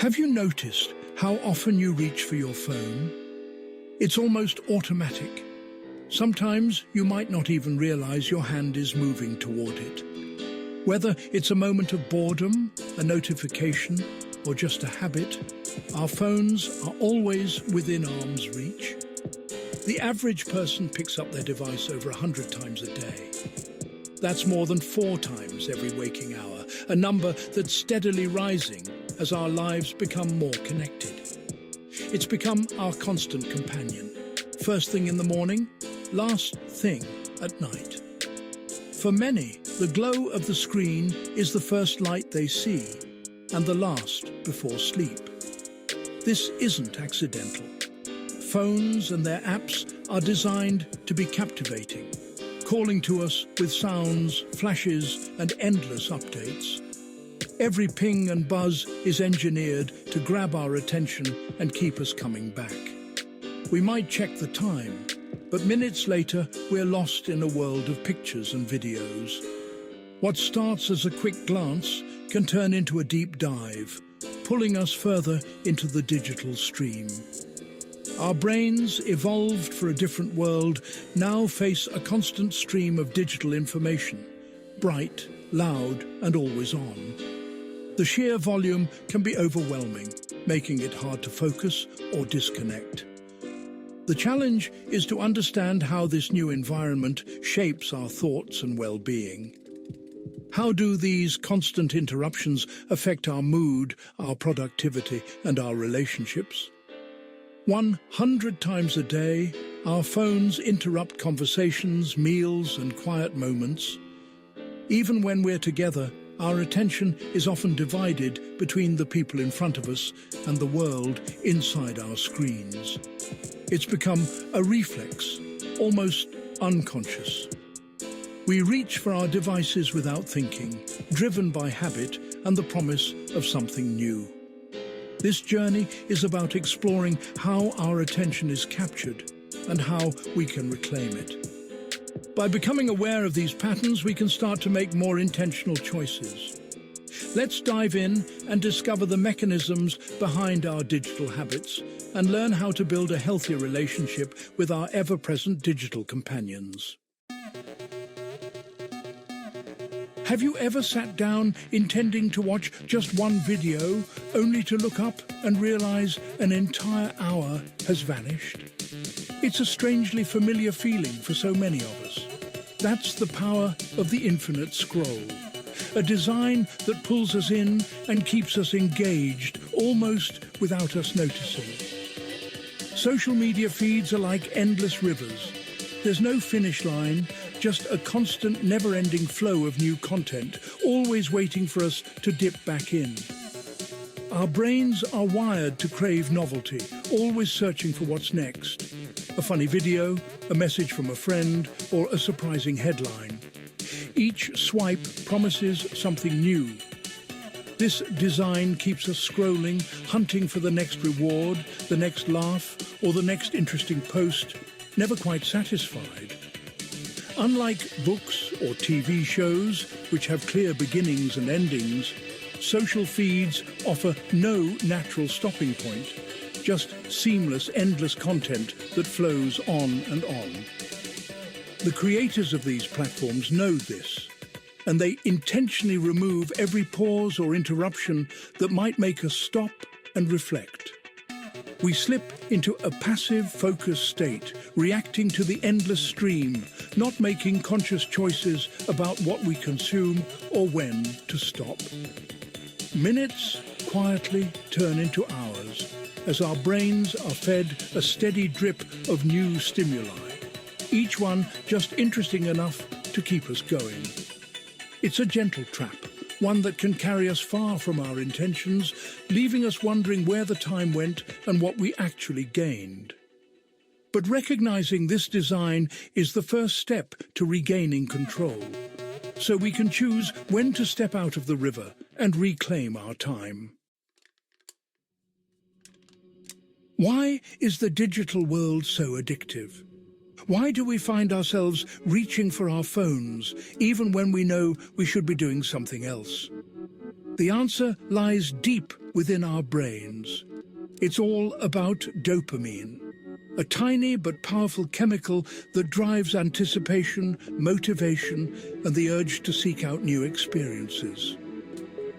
Have you noticed how often you reach for your phone? It's almost automatic. Sometimes you might not even realize your hand is moving toward it. Whether it's a moment of boredom, a notification, or just a habit, our phones are always within arm's reach. The average person picks up their device over 100 times a day. That's more than 4 times every waking hour, a number that's steadily rising as our lives become more connected. It's become our constant companion. First thing in the morning, last thing at night. For many, the glow of the screen is the first light they see and the last before sleep. This isn't accidental. Phones and their apps are designed to be captivating, calling to us with sounds, flashes, and endless updates. Every ping and buzz is engineered to grab our attention and keep us coming back. We might check the time, but minutes later, we're lost in a world of pictures and videos. What starts as a quick glance can turn into a deep dive, pulling us further into the digital stream. Our brains, evolved for a different world, now face a constant stream of digital information, bright, loud, and always on. The sheer volume can be overwhelming, making it hard to focus or disconnect. The challenge is to understand how this new environment shapes our thoughts and well-being. How do these constant interruptions affect our mood, our productivity, and our relationships? 100 times a day, our phones interrupt conversations, meals, and quiet moments. Even when we're together, our attention is often divided between the people in front of us and the world inside our screens. It's become a reflex, almost unconscious. We reach for our devices without thinking, driven by habit and the promise of something new. This journey is about exploring how our attention is captured and how we can reclaim it. By becoming aware of these patterns, we can start to make more intentional choices. Let's dive in and discover the mechanisms behind our digital habits and learn how to build a healthier relationship with our ever-present digital companions. Have you ever sat down intending to watch just one video, only to look up and realize an entire hour has vanished? It's a strangely familiar feeling for so many of us. That's the power of the infinite scroll, a design that pulls us in and keeps us engaged, almost without us noticing. Social media feeds are like endless rivers. There's no finish line, just a constant, never-ending flow of new content, always waiting for us to dip back in. Our brains are wired to crave novelty, always searching for what's next. A funny video, a message from a friend, or a surprising headline. Each swipe promises something new. This design keeps us scrolling, hunting for the next reward, the next laugh, or the next interesting post, never quite satisfied. Unlike books or TV shows, which have clear beginnings and endings, social feeds offer no natural stopping point, just seamless, endless content that flows on and on. The creators of these platforms know this, and they intentionally remove every pause or interruption that might make us stop and reflect. We slip into a passive, focused state, reacting to the endless stream, not making conscious choices about what we consume or when to stop. Minutes quietly turn into hours as our brains are fed a steady drip of new stimuli, each one just interesting enough to keep us going. It's a gentle trap, one that can carry us far from our intentions, leaving us wondering where the time went and what we actually gained. But recognizing this design is the first step to regaining control, so we can choose when to step out of the river and reclaim our time. Why is the digital world so addictive? Why do we find ourselves reaching for our phones, even when we know we should be doing something else? The answer lies deep within our brains. It's all about dopamine, a tiny but powerful chemical that drives anticipation, motivation, and the urge to seek out new experiences.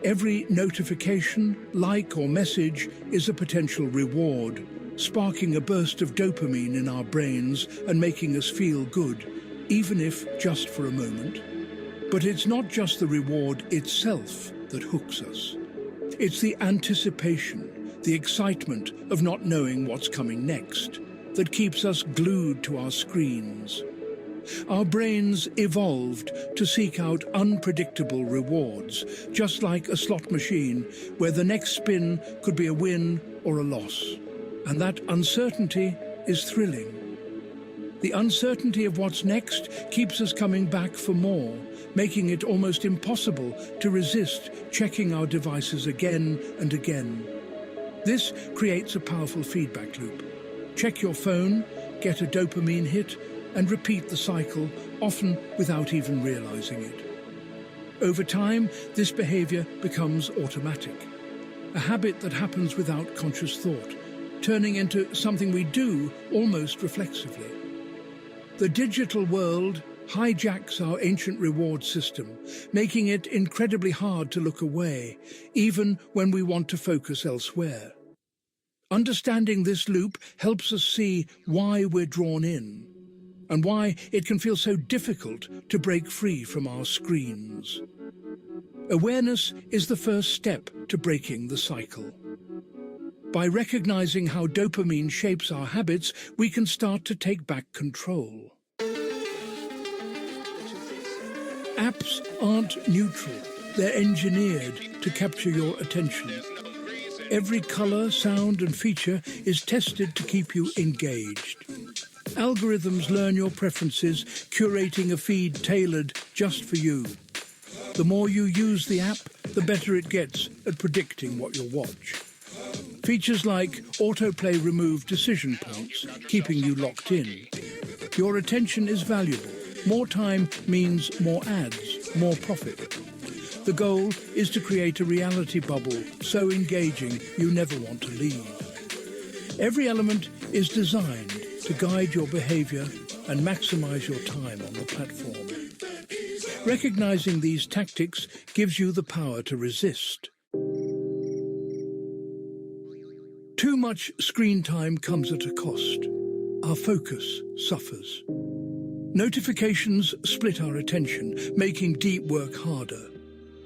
Every notification, like, or message is a potential reward, sparking a burst of dopamine in our brains and making us feel good, even if just for a moment. But it's not just the reward itself that hooks us. It's the anticipation, the excitement of not knowing what's coming next, that keeps us glued to our screens. Our brains evolved to seek out unpredictable rewards, just like a slot machine where the next spin could be a win or a loss. And that uncertainty is thrilling. The uncertainty of what's next keeps us coming back for more, making it almost impossible to resist checking our devices again and again. This creates a powerful feedback loop. Check your phone, get a dopamine hit, and repeat the cycle, often without even realizing it. Over time, this behavior becomes automatic, a habit that happens without conscious thought, turning into something we do almost reflexively. The digital world hijacks our ancient reward system, making it incredibly hard to look away, even when we want to focus elsewhere. Understanding this loop helps us see why we're drawn in, and why it can feel so difficult to break free from our screens. Awareness is the first step to breaking the cycle. By recognizing how dopamine shapes our habits, we can start to take back control. Apps aren't neutral. They're engineered to capture your attention. Every color, sound, and feature is tested to keep you engaged. Algorithms learn your preferences, curating a feed tailored just for you. The more you use the app, the better it gets at predicting what you'll watch. Features like autoplay remove decision points, keeping you locked in. Your attention is valuable. More time means more ads, more profit. The goal is to create a reality bubble so engaging you never want to leave. Every element is designed to guide your behavior and maximize your time on the platform. Recognizing these tactics gives you the power to resist. Too much screen time comes at a cost. Our focus suffers. Notifications split our attention, making deep work harder.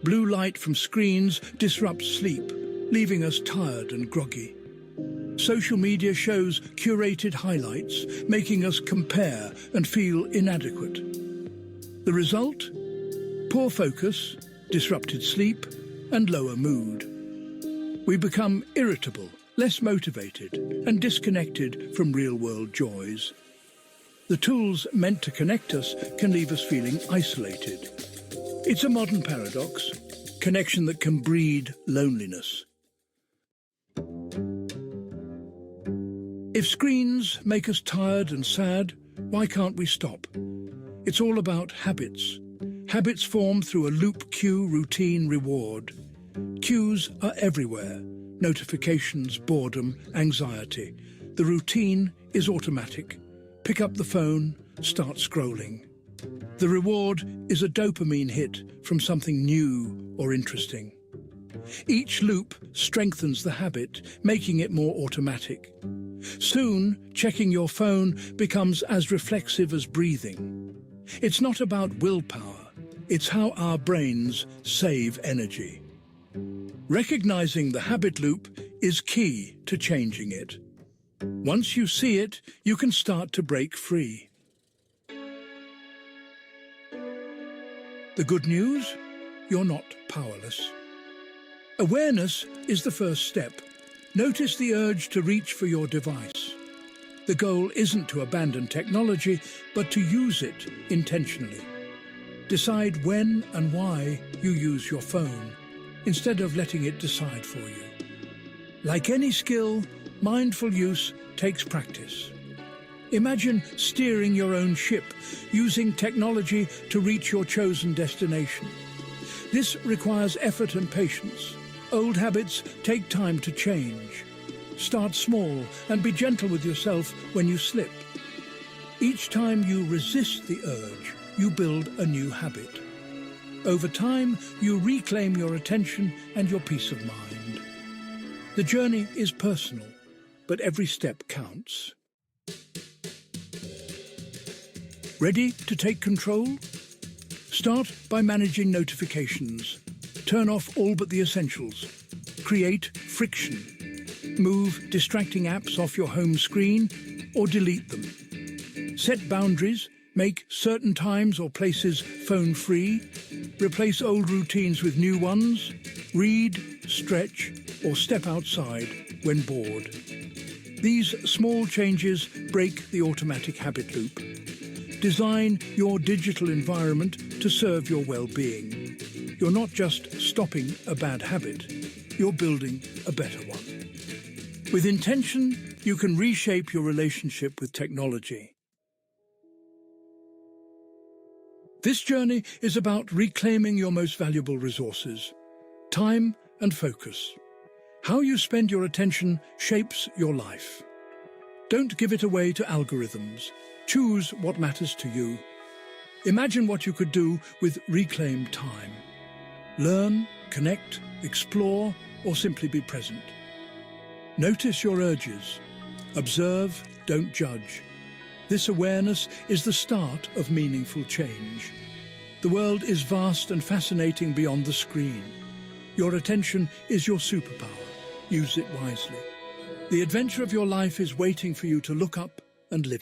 Blue light from screens disrupts sleep, leaving us tired and groggy. Social media shows curated highlights, making us compare and feel inadequate. The result? Poor focus, disrupted sleep, and lower mood. We become irritable, less motivated, and disconnected from real-world joys. The tools meant to connect us can leave us feeling isolated. It's a modern paradox, connection that can breed loneliness. If screens make us tired and sad, why can't we stop? It's all about habits. Habits form through a loop cue, routine, reward. Cues are everywhere. Notifications, boredom, anxiety. The routine is automatic. Pick up the phone, start scrolling. The reward is a dopamine hit from something new or interesting. Each loop strengthens the habit, making it more automatic. Soon, checking your phone becomes as reflexive as breathing. It's not about willpower, it's how our brains save energy. Recognizing the habit loop is key to changing it. Once you see it, you can start to break free. The good news? You're not powerless. Awareness is the first step. Notice the urge to reach for your device. The goal isn't to abandon technology, but to use it intentionally. Decide when and why you use your phone, instead of letting it decide for you. Like any skill, mindful use takes practice. Imagine steering your own ship, using technology to reach your chosen destination. This requires effort and patience. Old habits take time to change. Start small and be gentle with yourself when you slip. Each time you resist the urge, you build a new habit. Over time, you reclaim your attention and your peace of mind. The journey is personal, but every step counts. Ready to take control? Start by managing notifications. Turn off all but the essentials. Create friction. Move distracting apps off your home screen or delete them. Set boundaries. Make certain times or places phone-free. Replace old routines with new ones. Read, stretch, or step outside when bored. These small changes break the automatic habit loop. Design your digital environment to serve your well-being. You're not just stopping a bad habit, you're building a better one. With intention, you can reshape your relationship with technology. This journey is about reclaiming your most valuable resources, time and focus. How you spend your attention shapes your life. Don't give it away to algorithms. Choose what matters to you. Imagine what you could do with reclaimed time. Learn, connect, explore, or simply be present. Notice your urges. Observe, don't judge. This awareness is the start of meaningful change. The world is vast and fascinating beyond the screen. Your attention is your superpower. Use it wisely. The adventure of your life is waiting for you to look up and live.